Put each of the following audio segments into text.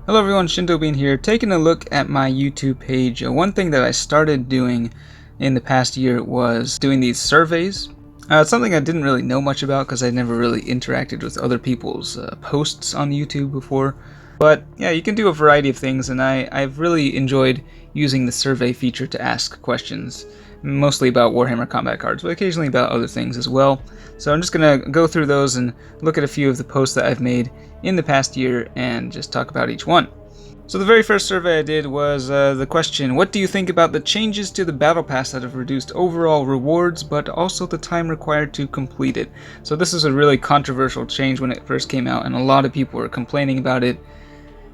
Hello everyone, ShintoBean here, taking a look at my YouTube page. One thing that I started doing in the past year was doing these surveys. It's something I didn't really know much about because I never really interacted with other people's posts on YouTube before. But yeah, you can do a variety of things, and I've really enjoyed using the survey feature to ask questions, mostly about Warhammer combat cards, but occasionally about other things as well. So I'm just going to go through those and look at a few of the posts that I've made in the past year and just talk about each one. So the very first survey I did was the question, what do you think about the changes to the Battle Pass that have reduced overall rewards, but also the time required to complete it? So this is a really controversial change when it first came out, and a lot of people were complaining about it.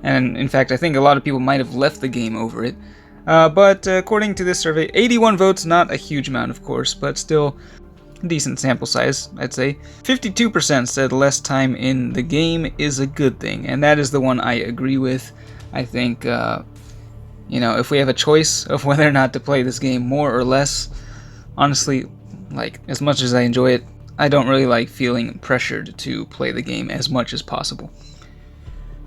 And in fact, I think a lot of people might have left the game over it. But according to this survey, 81 votes, not a huge amount of course, but still a decent sample size, I'd say. 52% said less time in the game is a good thing, and that is the one I agree with. I think, if we have a choice of whether or not to play this game more or less, honestly, like, as much as I enjoy it, I don't really like feeling pressured to play the game as much as possible.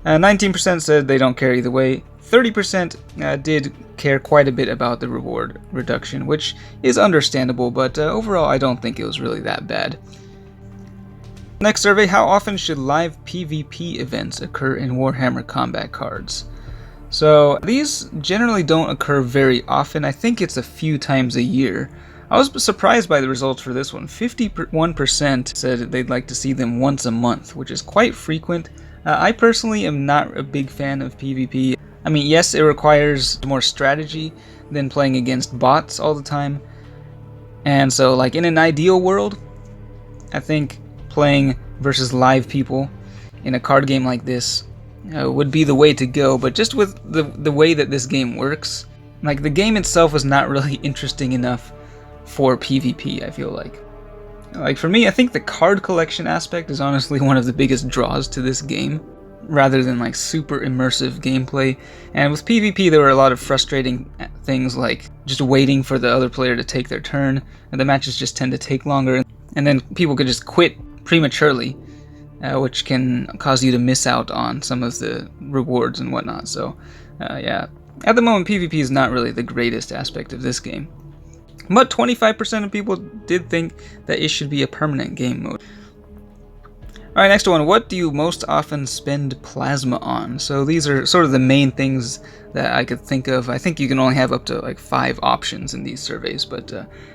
19% said they don't care either way. 30% did care quite a bit about the reward reduction, which is understandable, but overall I don't think it was really that bad. Next survey, how often should live PvP events occur in Warhammer combat cards? So these generally don't occur very often. I think it's a few times a year. I was surprised by the results for this one. 51% said they'd like to see them once a month, which is quite frequent. I personally am not a big fan of PvP. I mean, yes, it requires more strategy than playing against bots all the time. And so, like, in an ideal world, I think playing versus live people in a card game like this would be the way to go. But just with the way that this game works, like, the game itself is not really interesting enough for PvP, I feel like. Like, for me, I think the card collection aspect is honestly one of the biggest draws to this game, rather than like super immersive gameplay. And with PvP, there were a lot of frustrating things like just waiting for the other player to take their turn, and the matches just tend to take longer, and then people could just quit prematurely, which can cause you to miss out on some of the rewards and whatnot. So yeah, at the moment PvP is not really the greatest aspect of this game. But 25% of people did think that it should be a permanent game mode. Alright, next one. What do you most often spend plasma on? So these are sort of the main things that I could think of. I think you can only have up to like 5 options in these surveys, but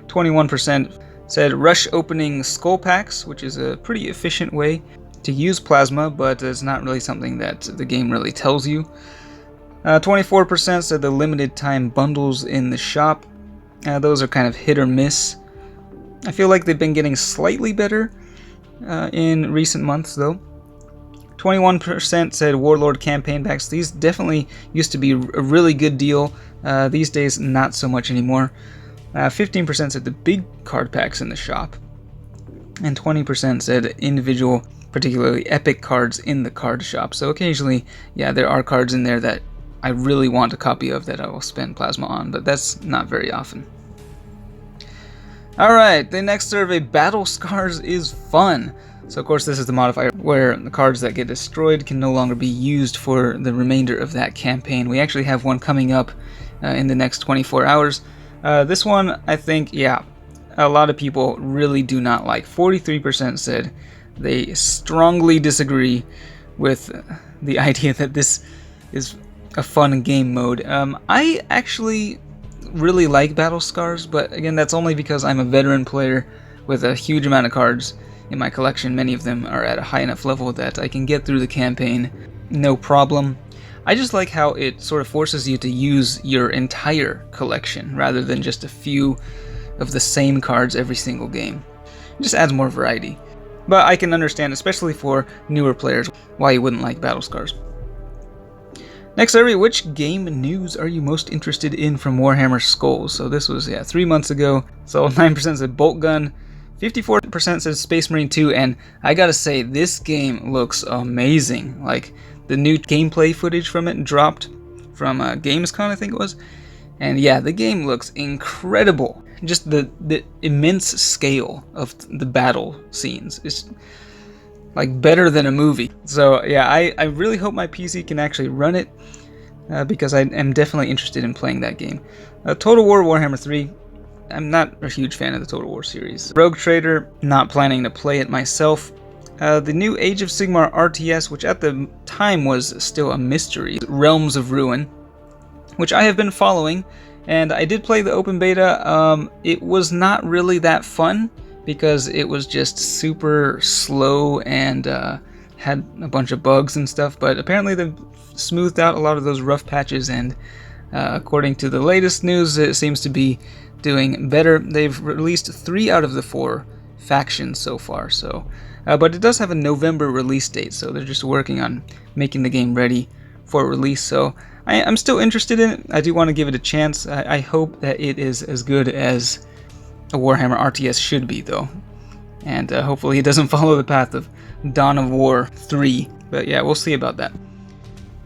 21% said rush opening skull packs, which is a pretty efficient way to use plasma, but it's not really something that the game really tells you. 24% said the limited time bundles in the shop. Those are kind of hit or miss. I feel like they've been getting slightly better in recent months, though. 21% said Warlord campaign packs. These definitely used to be a really good deal. These days, not so much anymore. 15% said the big card packs in the shop. And 20% said individual, particularly epic cards in the card shop. So occasionally, yeah, there are cards in there that I really want a copy of that I will spend plasma on, but that's not very often. Alright, the next survey, Battle Scars is fun. So of course this is the modifier where the cards that get destroyed can no longer be used for the remainder of that campaign. We actually have one coming up in the next 24 hours. This one, I think, yeah, a lot of people really do not like. 43% said they strongly disagree with the idea that this is a fun game mode. I actually really like Battle Scars, but again, that's only because I'm a veteran player with a huge amount of cards in my collection. Many of them are at a high enough level that I can get through the campaign no problem. I just like how it sort of forces you to use your entire collection rather than just a few of the same cards every single game. It just adds more variety. But I can understand, especially for newer players, why you wouldn't like Battle Scars. Next survey, which game news are you most interested in from Warhammer Skulls? So this was, 3 months ago. So 9% said Bolt Gun, 54% said Space Marine 2, and I gotta say, this game looks amazing. Like, the new gameplay footage from it dropped from Gamescom, I think it was. And yeah, the game looks incredible. Just the immense scale of the battle scenes. like better than a movie. So yeah, I really hope my PC can actually run it, because I am definitely interested in playing that game. Total War Warhammer 3, I'm not a huge fan of the Total War series. Rogue Trader, not planning to play it myself. The new Age of Sigmar RTS, which at the time was still a mystery. Realms of Ruin, which I have been following, and I did play the open beta. It was not really that fun, because it was just super slow and had a bunch of bugs and stuff, but apparently they've smoothed out a lot of those rough patches, and according to the latest news, it seems to be doing better. They've released 3 out of the 4 factions so far, so but it does have a November release date, so they're just working on making the game ready for release. So I'm still interested in it. I do want to give it a chance. I hope that it is as good as a Warhammer RTS should be, though, and hopefully it doesn't follow the path of Dawn of War 3, but yeah, we'll see about that.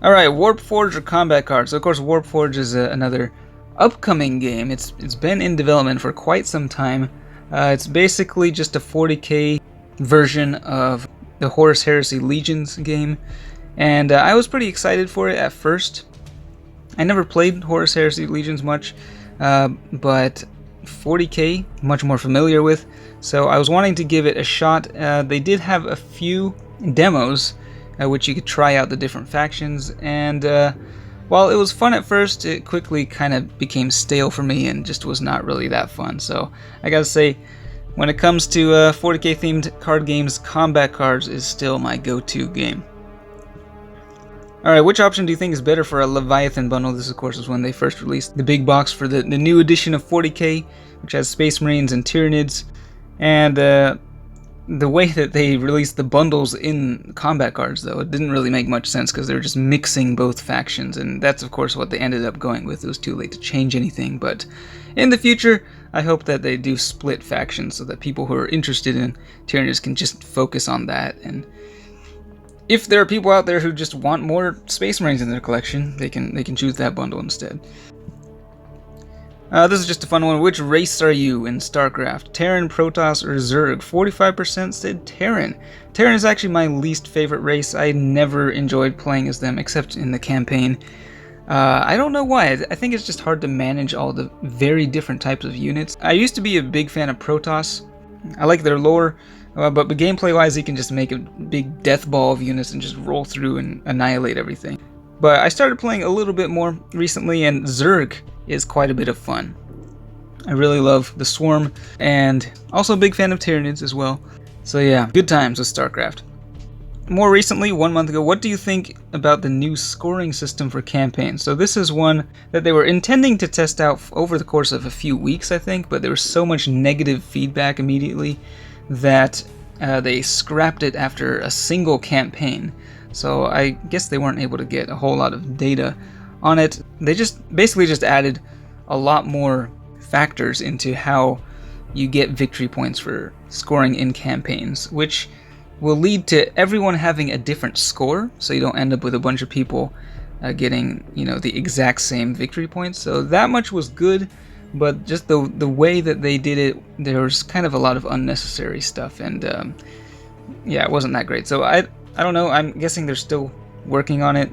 Alright, Warpforged or Combat Cards. So of course Warpforged is another upcoming game. It's been in development for quite some time. It's basically just a 40k version of the Horus Heresy Legions game, and I was pretty excited for it at first. I never played Horus Heresy Legions much, but 40k, much more familiar with, so I was wanting to give it a shot. They did have a few demos which you could try out the different factions, and while it was fun at first, it quickly kind of became stale for me and just was not really that fun. So I gotta say, when it comes to 40k themed card games, Combat Cards is still my go-to game. Alright, which option do you think is better for a Leviathan bundle? This, of course, is when they first released the big box for the new edition of 40k, which has Space Marines and Tyranids. And the way that they released the bundles in Combat Cards, though, it didn't really make much sense, because they were just mixing both factions, and that's, of course, what they ended up going with. It was too late to change anything, but in the future, I hope that they do split factions so that people who are interested in Tyranids can just focus on that. And if there are people out there who just want more Space Marines in their collection, they can choose that bundle instead. This is just a fun one. Which race are you in Starcraft? Terran, Protoss, or Zerg? 45% said Terran. Terran is actually my least favorite race. I never enjoyed playing as them, except in the campaign. I don't know why. I think it's just hard to manage all the very different types of units. I used to be a big fan of Protoss. I like their lore. But gameplay-wise, you can just make a big death ball of units and just roll through and annihilate everything. But I started playing a little bit more recently, and Zerg is quite a bit of fun. I really love the Swarm, and also a big fan of Tyranids as well. So yeah, good times with StarCraft. More recently, 1 month ago, what do you think about the new scoring system for campaigns? So this is one that they were intending to test out over the course of a few weeks, I think, but there was so much negative feedback immediately that they scrapped it after a single campaign. So I guess they weren't able to get a whole lot of data on it. They basically just added a lot more factors into how you get victory points for scoring in campaigns, which will lead to everyone having a different score, so you don't end up with a bunch of people getting, the exact same victory points. So that much was good. But just the way that they did it, there was kind of a lot of unnecessary stuff, and yeah, it wasn't that great. So I don't know, I'm guessing they're still working on it,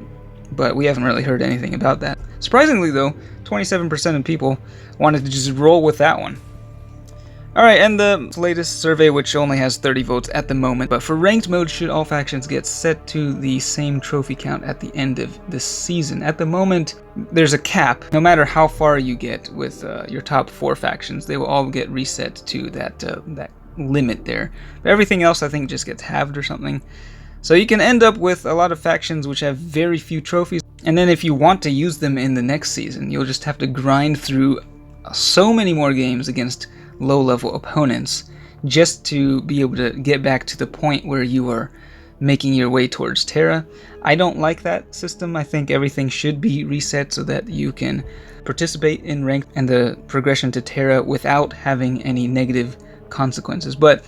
but we haven't really heard anything about that. Surprisingly though, 27% of people wanted to just roll with that one. Alright, and the latest survey, which only has 30 votes at the moment, but for ranked mode, should all factions get set to the same trophy count at the end of the season? At the moment, there's a cap. No matter how far you get with your top 4 factions, they will all get reset to that limit there. But everything else, I think, just gets halved or something. So you can end up with a lot of factions which have very few trophies, and then if you want to use them in the next season, you'll just have to grind through so many more games against low-level opponents just to be able to get back to the point where you are making your way towards Terra. I don't like that system. I think everything should be reset so that you can participate in rank and the progression to Terra without having any negative consequences. But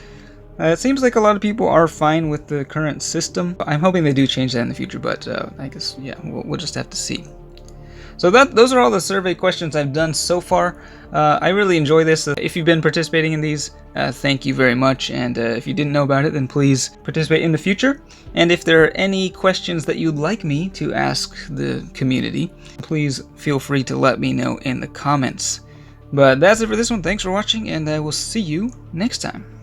it seems like a lot of people are fine with the current system. I'm hoping they do change that in the future, but I guess, yeah, we'll just have to see. So those are all the survey questions I've done so far. I really enjoy this. If you've been participating in these, thank you very much. And if you didn't know about it, then please participate in the future. And if there are any questions that you'd like me to ask the community, please feel free to let me know in the comments. But that's it for this one. Thanks for watching, and I will see you next time.